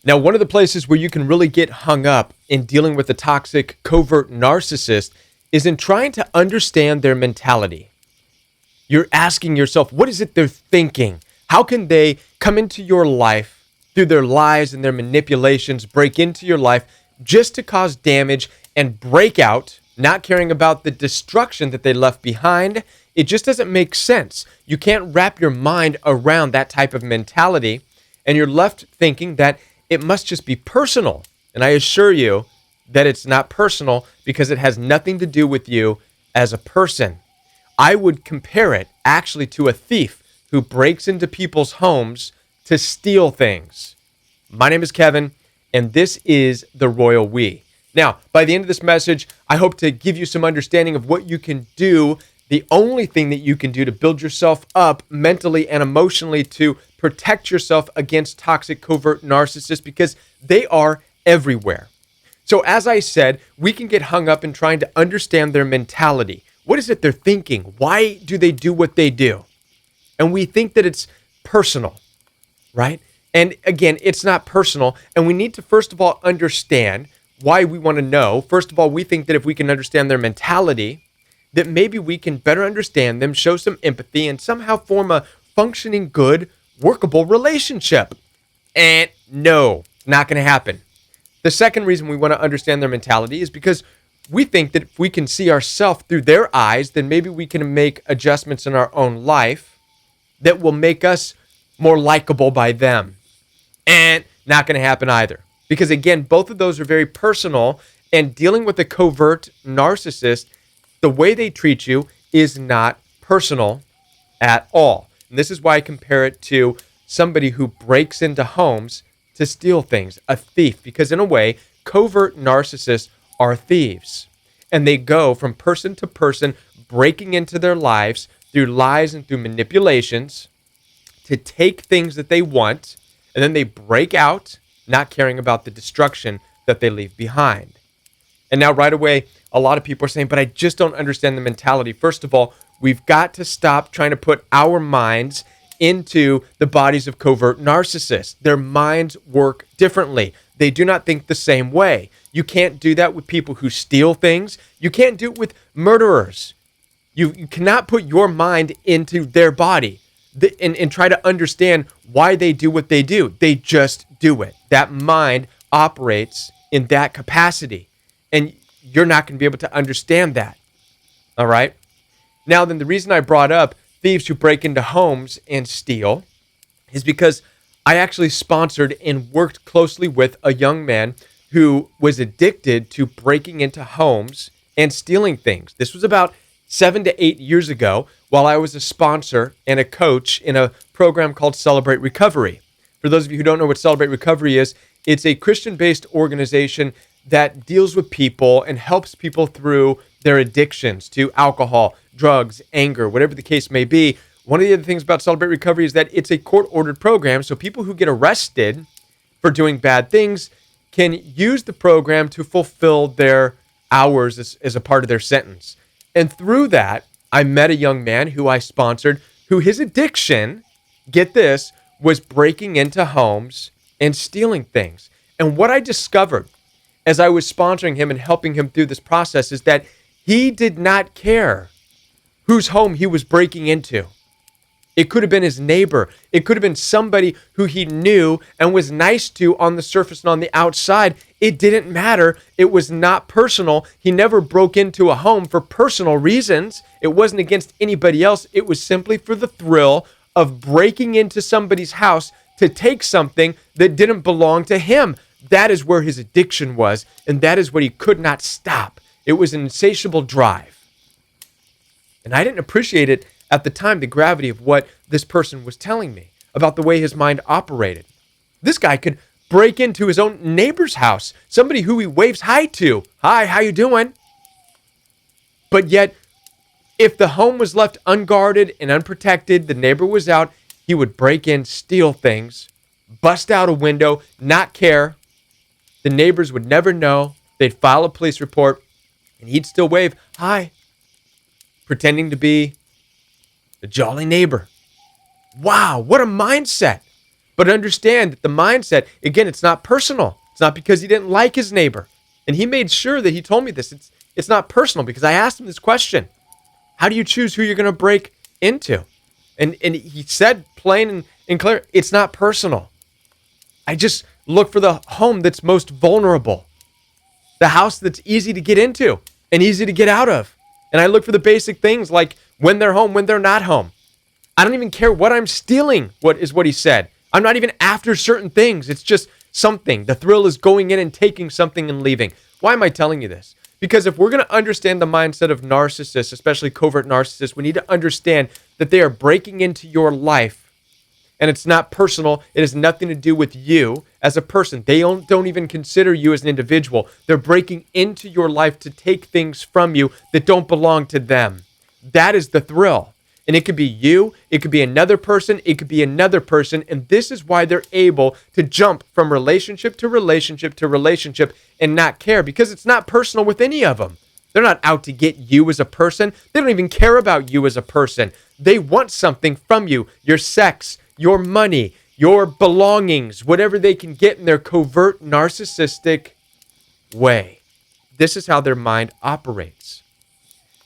Now, one of the places where you can really get hung up in dealing with a toxic covert narcissist is in trying to understand their mentality. You're asking yourself, what is it they're thinking? How can they come into your life through their lies and their manipulations, break into your life just to cause damage and break out, not caring about the destruction that they left behind? It just doesn't make sense. You can't wrap your mind around that type of mentality, and you're left thinking that it must just be personal. And I assure you that it's not personal because it has nothing to do with you as a person. I would compare it actually to a thief who breaks into people's homes to steal things. My name is Kevin, and this is The Royal We. Now, by the end of this message, I hope to give you some understanding of what you can do, the only thing that you can do to build yourself up mentally and emotionally to protect yourself against toxic covert narcissists, because they are everywhere. So as I said, we can get hung up in trying to understand their mentality. What is it they're thinking? Why do they do what they do? And we think that it's personal, right? And again, it's not personal. And we need to, first of all, understand why we want to know. First of all, we think that if we can understand their mentality, that maybe we can better understand them, show some empathy, and somehow form a functioning, good, workable relationship. And no, not going to happen. The second reason we want to understand their mentality is because we think that if we can see ourselves through their eyes, then maybe we can make adjustments in our own life that will make us more likable by them. And not going to happen either. Because again, both of those are very personal, and dealing with a covert narcissist, the way they treat you is not personal at all. And this is why I compare it to somebody who breaks into homes to steal things, a thief, because in a way, covert narcissists are thieves. And they go from person to person, breaking into their lives through lies and through manipulations to take things that they want, and then they break out, not caring about the destruction that they leave behind. And now right away, a lot of people are saying, but I just don't understand the mentality. First of all, we've got to stop trying to put our minds into the bodies of covert narcissists. Their minds work differently. They do not think the same way. You can't do that with people who steal things. You can't do it with murderers. You cannot put your mind into their body and try to understand why they do what they do. They just do it. That mind operates in that capacity. And you're not going to be able to understand that. All right? Now then, the reason I brought up thieves who break into homes and steal is because I actually sponsored and worked closely with a young man who was addicted to breaking into homes and stealing things. This was about 7 to 8 years ago while I was a sponsor and a coach in a program called Celebrate Recovery. For those of you who don't know what Celebrate Recovery is, it's a Christian-based organization that deals with people and helps people through their addictions to alcohol, drugs, anger, whatever the case may be. One of the other things about Celebrate Recovery is that it's a court-ordered program, so people who get arrested for doing bad things can use the program to fulfill their hours as a part of their sentence. And through that, I met a young man who I sponsored, who his addiction, get this, was breaking into homes and stealing things. And what I discovered as I was sponsoring him and helping him through this process is that he did not care whose home he was breaking into. It could have been his neighbor. It could have been somebody who he knew and was nice to on the surface and on the outside. It didn't matter. It was not personal. He never broke into a home for personal reasons. It wasn't against anybody else. It was simply for the thrill of breaking into somebody's house to take something that didn't belong to him. That is where his addiction was, and that is what he could not stop. It was an insatiable drive. And I didn't appreciate it at the time, the gravity of what this person was telling me about the way his mind operated. This guy could break into his own neighbor's house, somebody who he waves hi to. Hi, how you doing? But yet, if the home was left unguarded and unprotected, the neighbor was out, he would break in, steal things, bust out a window, not care. The neighbors would never know. They'd file a police report, and he'd still wave hi, pretending to be a jolly neighbor. Wow, what a mindset. But understand that the mindset, again, it's not personal. It's not because he didn't like his neighbor. And he made sure that he told me this. It's not personal because I asked him this question. How do you choose who you're going to break into? And he said plain and clear, it's not personal. I just look for the home that's most vulnerable, the house that's easy to get into and easy to get out of. And I look for the basic things like when they're home, when they're not home. I don't even care what I'm stealing, what he said. I'm not even after certain things. It's just something. The thrill is going in and taking something and leaving. Why am I telling you this? Because if we're going to understand the mindset of narcissists, especially covert narcissists, we need to understand that they are breaking into your life. And it's not personal. It has nothing to do with you as a person. They don't even consider you as an individual. They're breaking into your life to take things from you that don't belong to them. That is the thrill. And it could be you, it could be another person, it could be another person. And this is why they're able to jump from relationship to relationship to relationship and not care, because it's not personal with any of them. They're not out to get you as a person. They don't even care about you as a person. They want something from you, your sex, your money, your belongings, whatever they can get in their covert narcissistic way. This is how their mind operates.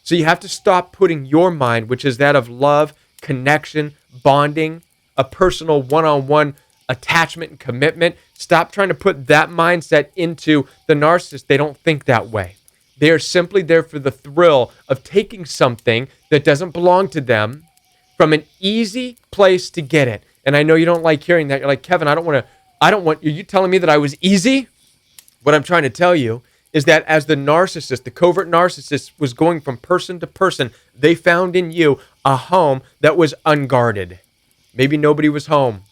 So you have to stop putting your mind, which is that of love, connection, bonding, a personal one-on-one attachment and commitment. Stop trying to put that mindset into the narcissist. They don't think that way. They are simply there for the thrill of taking something that doesn't belong to them from an easy place to get it. And I know you don't like hearing that. You're like, Kevin, I don't want, are you telling me that I was easy? What I'm trying to tell you is that as the narcissist, the covert narcissist was going from person to person, they found in you a home that was unguarded. Maybe nobody was home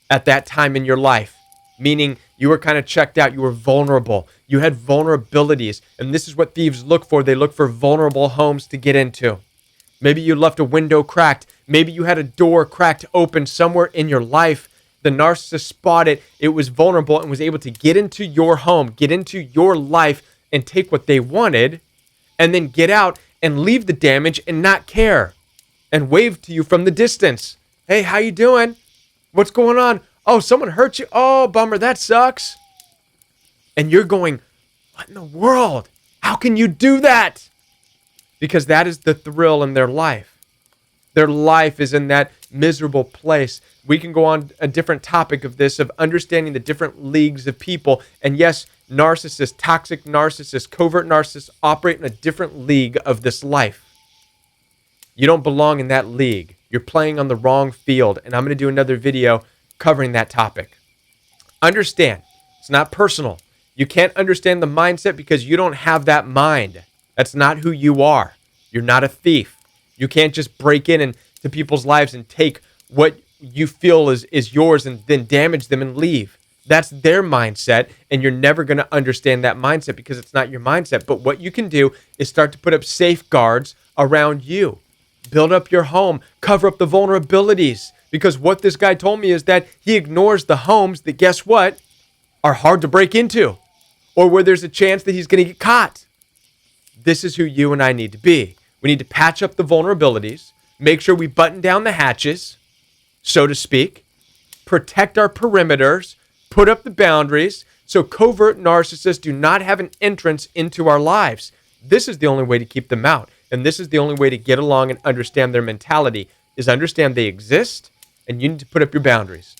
at that time in your life, meaning you were kind of checked out. You were vulnerable. You had vulnerabilities. And this is what thieves look for. They look for vulnerable homes to get into. Maybe you left a window cracked. Maybe you had a door cracked open somewhere in your life. The narcissist spotted it was vulnerable and was able to get into your home, get into your life and take what they wanted and then get out and leave the damage and not care and wave to you from the distance. Hey, how you doing? What's going on? Oh, someone hurt you? Oh, bummer, that sucks. And you're going, what in the world? How can you do that? Because that is the thrill in their life. Their life is in that miserable place. We can go on a different topic of this, of understanding the different leagues of people. And yes, narcissists, toxic narcissists, covert narcissists operate in a different league of this life. You don't belong in that league. You're playing on the wrong field. And I'm going to do another video covering that topic. Understand, it's not personal. You can't understand the mindset because you don't have that mind. That's not who you are. You're not a thief. You can't just break into people's lives and take what you feel is yours and then damage them and leave. That's their mindset, and you're never going to understand that mindset because it's not your mindset. But what you can do is start to put up safeguards around you. Build up your home. Cover up the vulnerabilities. Because what this guy told me is that he ignores the homes that, guess what, are hard to break into or where there's a chance that he's going to get caught. This is who you and I need to be. We need to patch up the vulnerabilities, make sure we button down the hatches, so to speak, protect our perimeters, put up the boundaries, so covert narcissists do not have an entrance into our lives. This is the only way to keep them out. And this is the only way to get along and understand their mentality, is understand they exist, and you need to put up your boundaries.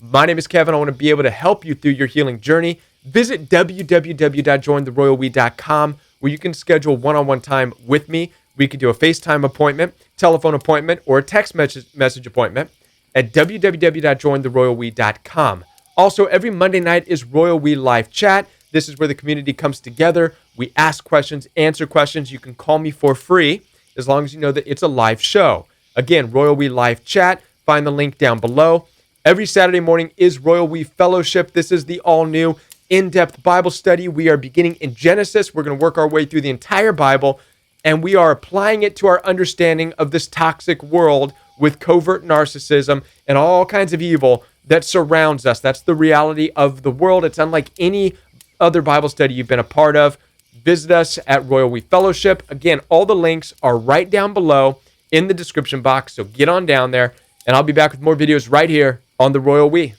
My name is Kevin. I want to be able to help you through your healing journey. Visit www.jointheroyalwe.com where you can schedule one-on-one time with me. We could do a FaceTime appointment, telephone appointment, or a text message appointment at www.jointheroyalwe.com. Also, every Monday night is Royal We Live Chat. This is where the community comes together. We ask questions, answer questions. You can call me for free as long as you know that it's a live show. Again, Royal We Live Chat. Find the link down below. Every Saturday morning is Royal We Fellowship. This is the all-new in-depth Bible study. We are beginning in Genesis. We're going to work our way through the entire Bible, and we are applying it to our understanding of this toxic world with covert narcissism and all kinds of evil that surrounds us. That's the reality of the world. It's unlike any other Bible study you've been a part of. Visit us at Royal We Fellowship. Again, all the links are right down below in the description box, so get on down there, and I'll be back with more videos right here on the Royal We.